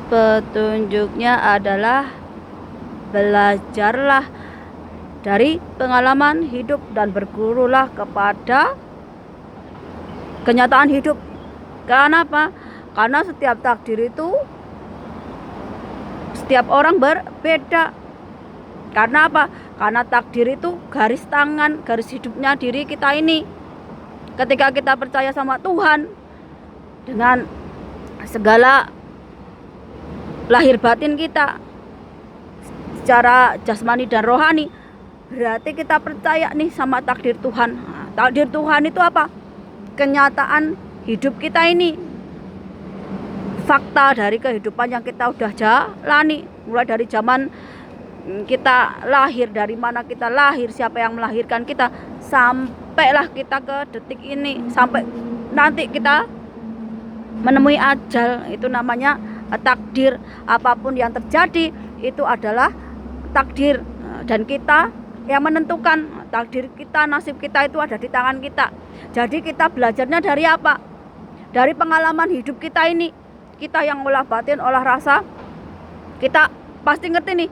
Petunjuknya adalah belajarlah dari pengalaman hidup dan bergurulah kepada kenyataan hidup. Kenapa? Karena setiap takdir itu setiap orang berbeda. Karena apa? Karena takdir itu garis tangan, garis hidupnya diri kita ini. Ketika kita percaya sama Tuhan dengan segala lahir batin kita secara jasmani dan rohani, berarti kita percaya nih sama takdir Tuhan. Nah, takdir Tuhan itu apa? Kenyataan hidup kita ini, fakta dari kehidupan yang kita udah jalani, mulai dari zaman kita lahir, dari mana kita lahir, siapa yang melahirkan kita, sampailah kita ke detik ini, sampai nanti kita menemui ajal. Itu namanya takdir. Apapun yang terjadi itu adalah takdir, dan kita yang menentukan takdir kita, nasib kita itu ada di tangan kita. Jadi kita belajarnya dari apa? Dari pengalaman hidup kita ini. Kita yang olah batin, olah rasa, kita pasti ngerti nih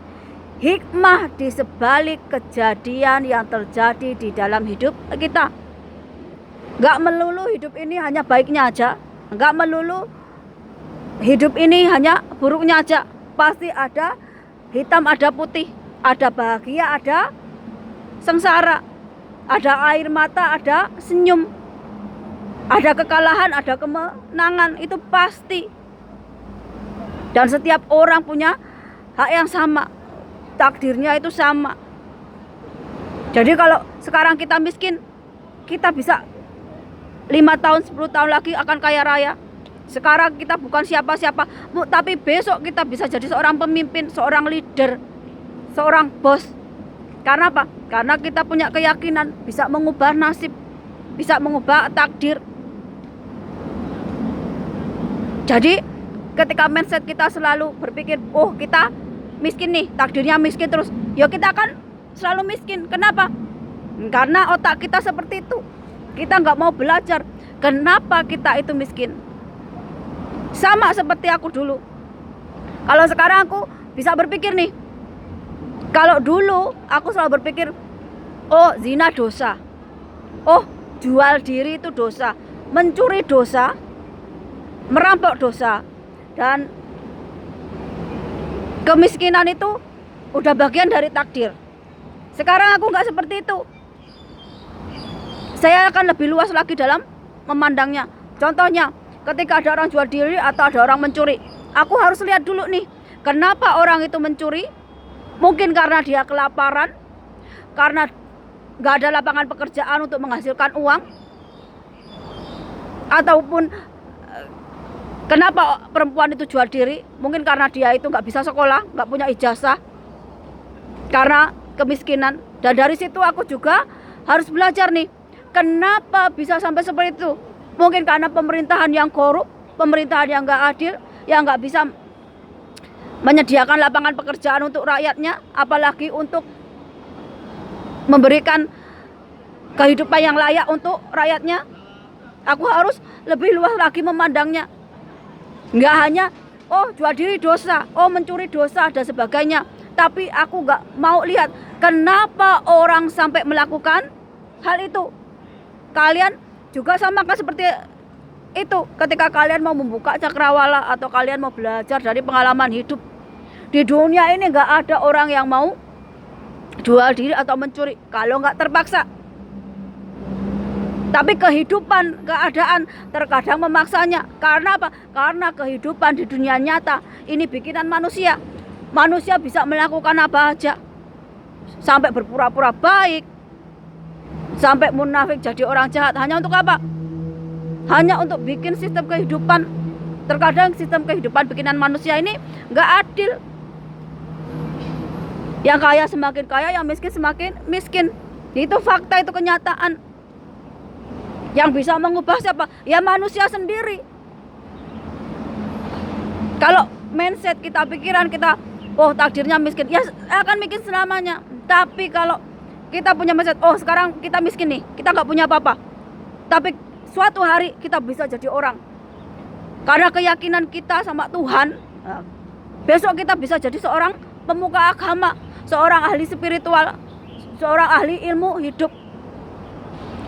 hikmah di sebalik kejadian yang terjadi di dalam hidup kita. Gak melulu hidup ini hanya baiknya aja, gak melulu hidup ini hanya buruknya aja. Pasti ada hitam, ada putih, ada bahagia, ada sengsara, ada air mata, ada senyum, ada kekalahan, ada kemenangan. Itu pasti. Dan setiap orang punya hak yang sama, takdirnya itu sama. Jadi kalau sekarang kita miskin, kita bisa 5 tahun, 10 tahun lagi akan kaya raya. Sekarang kita bukan siapa-siapa, tapi besok kita bisa jadi seorang pemimpin, seorang leader, seorang bos. Karena apa? Karena kita punya keyakinan bisa mengubah nasib, bisa mengubah takdir. Jadi ketika mindset kita selalu berpikir, oh kita miskin nih, takdirnya miskin terus, ya kita akan selalu miskin. Kenapa? Karena otak kita seperti itu. Kita nggak mau belajar kenapa kita itu miskin. Sama seperti aku dulu. Kalau sekarang aku bisa berpikir nih, kalau dulu aku selalu berpikir, oh zina dosa, oh jual diri itu dosa, mencuri dosa, merampok dosa, dan kemiskinan itu udah bagian dari takdir. Sekarang aku nggak seperti itu. Saya akan lebih luas lagi dalam memandangnya. Contohnya, ketika ada orang jual diri atau ada orang mencuri, aku harus lihat dulu nih, kenapa orang itu mencuri? Mungkin karena dia kelaparan, karena nggak ada lapangan pekerjaan untuk menghasilkan uang, ataupun kenapa perempuan itu jual diri? Mungkin karena dia itu nggak bisa sekolah, nggak punya ijazah, karena kemiskinan. Dan dari situ aku juga harus belajar nih, kenapa bisa sampai seperti itu? Mungkin karena pemerintahan yang korup, pemerintahan yang nggak adil, yang nggak bisa menyediakan lapangan pekerjaan untuk rakyatnya, apalagi untuk memberikan kehidupan yang layak untuk rakyatnya. Aku harus lebih luas lagi memandangnya. Nggak hanya, oh jual diri dosa, oh mencuri dosa, dan sebagainya. Tapi aku nggak mau lihat kenapa orang sampai melakukan hal itu. Kalian juga sama kan seperti itu. Ketika kalian mau membuka cakrawala atau kalian mau belajar dari pengalaman hidup, di dunia ini nggak ada orang yang mau jual diri atau mencuri kalau nggak terpaksa. Tapi kehidupan, keadaan terkadang memaksanya. Karena apa? Karena kehidupan di dunia nyata ini bikinan manusia. Manusia bisa melakukan apa aja, sampai berpura-pura baik, sampai munafik jadi orang jahat. Hanya untuk apa? Hanya untuk bikin sistem kehidupan. Terkadang sistem kehidupan bikinan manusia ini nggak adil. Yang kaya semakin kaya, yang miskin semakin miskin. Itu fakta, itu kenyataan. Yang bisa mengubah siapa? Ya manusia sendiri. Kalau mindset kita, pikiran kita, oh takdirnya miskin, ya akan miskin selamanya. Tapi kalau kita punya mindset, oh sekarang kita miskin nih, kita nggak punya apa-apa, tapi suatu hari kita bisa jadi orang. Karena keyakinan kita sama Tuhan, Besok kita bisa jadi seorang pemuka agama, seorang ahli spiritual, seorang ahli ilmu hidup.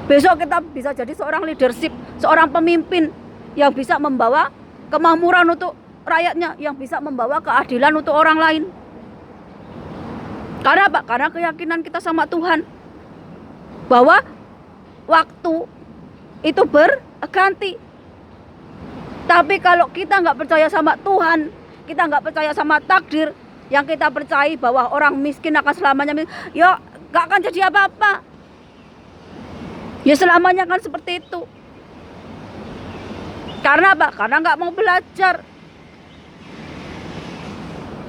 Besok kita bisa jadi seorang leadership, seorang pemimpin yang bisa membawa kemakmuran untuk rakyatnya, yang bisa membawa keadilan untuk orang lain. Karena apa? Karena keyakinan kita sama Tuhan bahwa waktu itu berganti. Tapi kalau kita nggak percaya sama Tuhan, kita nggak percaya sama takdir, yang kita percaya bahwa orang miskin akan selamanya miskin, ya nggak akan jadi apa-apa. Ya selamanya kan seperti itu. Karena apa? Karena nggak mau belajar.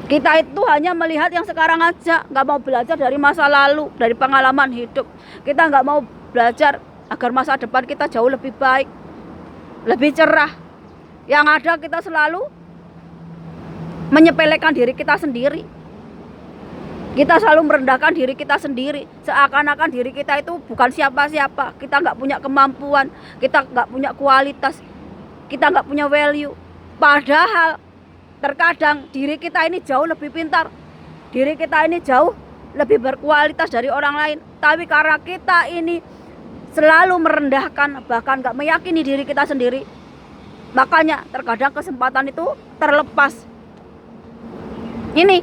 Kita itu hanya melihat yang sekarang aja, nggak mau belajar dari masa lalu, dari pengalaman hidup. Kita nggak mau belajar agar masa depan kita jauh lebih baik, lebih cerah. Yang ada kita selalu menyepelekan diri kita sendiri. Kita selalu merendahkan diri kita sendiri, seakan-akan diri kita itu bukan siapa-siapa. Kita nggak punya kemampuan, kita nggak punya kualitas, kita nggak punya value. Padahal terkadang diri kita ini jauh lebih pintar, diri kita ini jauh lebih berkualitas dari orang lain. Tapi karena kita ini selalu merendahkan, bahkan nggak meyakini diri kita sendiri, makanya terkadang kesempatan itu terlepas. Ini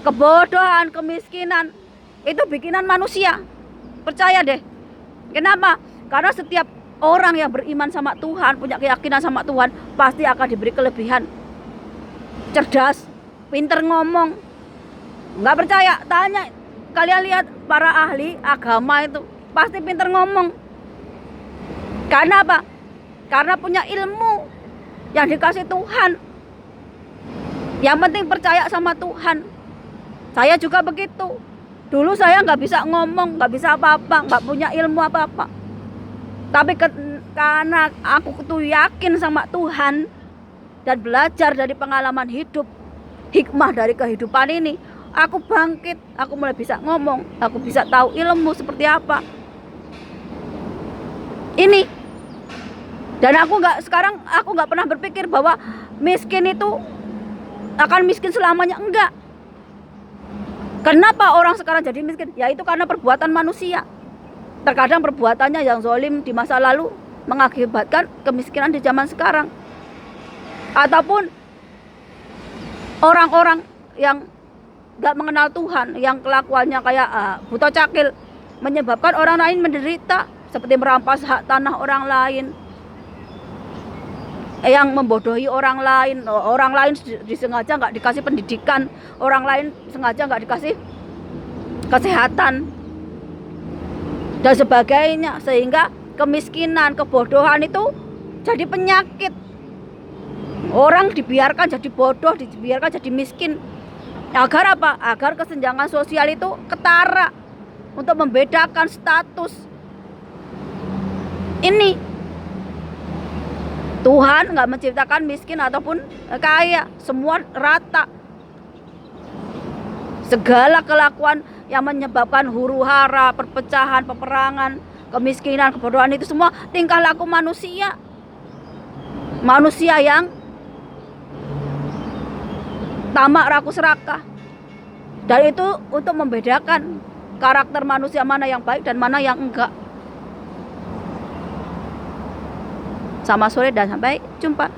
kebodohan, kemiskinan itu bikinan manusia. Percaya deh. Kenapa? Karena setiap orang yang beriman sama Tuhan, punya keyakinan sama Tuhan, pasti akan diberi kelebihan. Cerdas, pinter ngomong. Nggak percaya? Tanya. Kalian lihat para ahli agama itu pasti pinter ngomong. Karena apa? Karena punya ilmu yang dikasih Tuhan. Yang penting percaya sama Tuhan. Saya juga begitu. Dulu saya nggak bisa ngomong, nggak bisa apa-apa, nggak punya ilmu apa-apa. Tapi karena aku tuh yakin sama Tuhan dan belajar dari pengalaman hidup, hikmah dari kehidupan ini, aku bangkit, aku mulai bisa ngomong, aku bisa tahu ilmu seperti apa. Ini. Dan aku nggak pernah berpikir bahwa miskin itu akan miskin selamanya, enggak. Kenapa orang sekarang jadi miskin? Ya itu karena perbuatan manusia. Terkadang perbuatannya yang zalim di masa lalu mengakibatkan kemiskinan di zaman sekarang. Ataupun orang-orang yang gak mengenal Tuhan, yang kelakuannya kayak buta cakil, menyebabkan orang lain menderita, seperti merampas hak tanah orang lain, yang membodohi orang lain disengaja nggak dikasih pendidikan, orang lain sengaja nggak dikasih kesehatan dan sebagainya, sehingga kemiskinan, kebodohan itu jadi penyakit. Orang dibiarkan jadi bodoh, dibiarkan jadi miskin. Agar apa? Agar kesenjangan sosial itu ketara, untuk membedakan status. Ini Tuhan nggak menciptakan miskin ataupun kaya, semua rata. Segala kelakuan yang menyebabkan huru-hara, perpecahan, peperangan, kemiskinan, kebodohan, itu semua tingkah laku manusia. Manusia yang tamak, rakus, serakah. Dan itu untuk membedakan karakter manusia mana yang baik dan mana yang enggak. Selamat sore dan sampai jumpa.